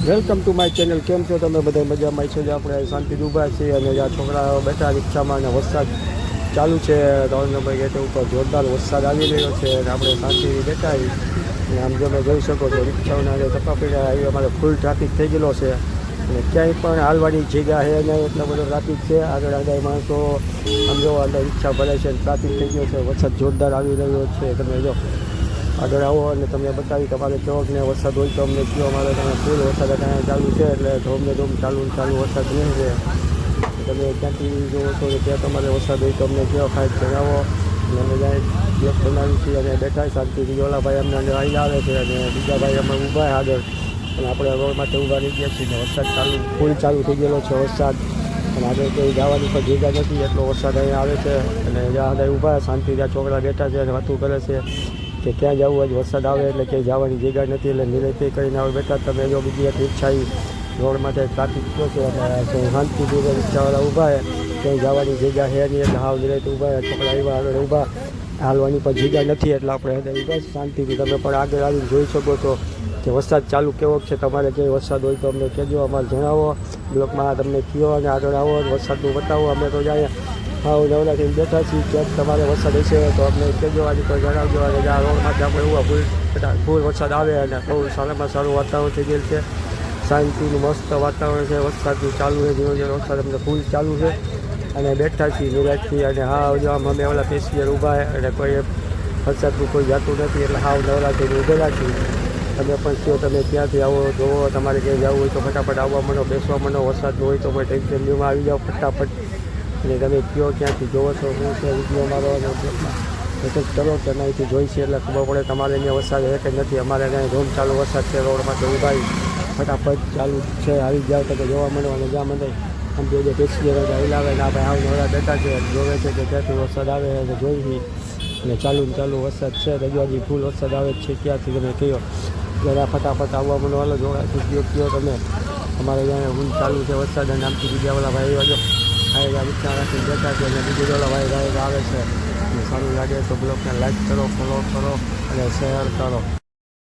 Welcome to my channel. કેમ છો તમે બધા? મજામાં છો? આપણે શાંતિ ઊભા છીએ અને આ છોકરા બેઠા રિક્ષામાં અને વરસાદ ચાલુ છે. 3 નંબર ગેટ ઉપર જોરદાર વરસાદ આવી રહ્યો છે અને આપણે શાંતિ બેઠા અને આમ તમે જોઈ શકો છો રિક્ષાઓના તપાપીડા હાઈવે અમારે ફૂલ ટ્રાફિક થઈ ગયેલો છે અને ક્યાંય પણ હાલવાની જગ્યા છે નહીં, એટલો બધો ટ્રાફિક છે. આગળ આગળ માણસો આમ જો અંદર રિક્ષા ભરે છે, ટ્રાફિક થઈ ગયો છે. વરસાદ જોરદાર આવી રહ્યો છે. તમે જો આગળ આવો અને તમને બતાવી તમારે કેવોક ને વરસાદ હોય તો અમને કયો. અમારે ત્યાં ફૂલ વરસાદ ત્યાં ચાલુ છે એટલે ધોમને ધોમ ચાલુ વરસાદ નહીં છે. તમે ક્યાંથી જોવો છો કે ત્યાં તમારે વરસાદ હોય તો અમને કયો, ખાસ જણાવો. અને અમે ત્યાં બ્લોક બનાવી છીએ અને બેઠા શાંતિથી. ઓલા ભાઈ અમને અહીં આવે છે અને બીજા ભાઈ અમે ઊભા આગળ અને આપણે રોડ માટે ઊભા રહી ગયા છીએ. વરસાદ ફૂલ ચાલુ થઈ ગયેલો છે વરસાદ અને આગળ કોઈ જવાની પર જગ્યા નથી, એટલો વરસાદ અહીંયા આવે છે અને જ્યાં આગળ ઊભા શાંતિ ત્યાં છોકરા બેઠા છે અને વાતું કરે છે કે ક્યાં જવું હોય. વરસાદ આવે એટલે ક્યાંય જવાની જગ્યા નથી એટલે નિરાંતે કરીને આવે બેઠા. તમે જો બીજી એક રિક્ષા રોડ માટે ટ્રાફિક થયો છે અને શાંતિથી રિક્ષાવાળા ઊભા છે, ક્યાંય જવાની જગ્યા છે નહીં એટલે હાવ નિરાંતે ઊભા. છોકરા આવ્યા આગળ ઊભા, હાલવાની પણ જગ્યા નથી એટલે આપણે ઊભા શાંતિથી. તમે પણ આગળ આવીને જોઈ શકો છો કે વરસાદ ચાલુ કેવો છે. તમારે ક્યાંય વરસાદ હોય તો અમને કહેજો, અમારે જણાવો બ્લોકમાં તમને કહો અને આગળ આવો વરસાદનું બતાવો. અમે તો જાય હા નવરાત્રી બેઠા છીએ. ક્યાંક તમારે વરસાદ હશે તો અમને કહેજો, આજે તો જણાવજો. અને આ રોડમાંથી આપણે એવું ફૂલ વરસાદ આવે અને બહુ સારામાં સારું વાતાવરણ થઈ ગયેલું છે. શાંતિનું મસ્ત વાતાવરણ છે. વરસાદનું ચાલુ છે, ધીરો ધીરો વરસાદ અમને ફૂલ ચાલુ છે અને બેઠા છીએ નિરાશથી. અને હા જો અમે ઓલા પેસેન્જર ઊભા અને કોઈ વરસાદનું કોઈ જાતું નથી એટલે હાવ નવરાત્રીને ઊભેલા છીએ. તમે પણ કહો તમે ક્યાંથી આવો જોવો, તમારે ક્યાંય જવું હોય તો ફટાફટ આવવા માંડો, બેસવા માંડો. વરસાદનું હોય તો કોઈ ટેન્શન ન્યૂમાં આવી જાઓ ફટાફટ. અને તમે કયો ક્યાંથી જોવો છો, શું છે વિડીયો મારો અને મેસેજ કરો કે અહીંથી જોઈ છે એટલે ખબર પડે તમારે અહીંયા વરસાદ છે કે નથી. અમારે ત્યાં ધોમ ચાલુ વરસાદ છે, રોડમાં તો ઊભા ફટાફટ ચાલુ છે. આવી જાઓ તમે જોવા માંડો અને જ્યાં મને આમ બે પેસેન્જર હિલાવે ને આપણે આવ નવરા બેઠા છે જોવે છે કે ક્યાંથી વરસાદ આવે અને જોઈ અને ચાલુ વરસાદ છે. રજવાજી ફૂલ વરસાદ આવે છે. ક્યાંથી તમે કહો જરા ફટાફટ આવવા માંડો. હાલો જોડાથી કયો તમે. અમારે ત્યાં ફૂલ ચાલુ છે વરસાદ અને આમથી બીજા વાળા ભાઈ વાજો ભાઈ રિક્ષા રાખીને બેઠા છે અને બીજું વાળા ભાઈ આવે છે. સારું લાગે તો બ્લોગને લાઈક કરો, ફોલો કરો અને શેર કરો.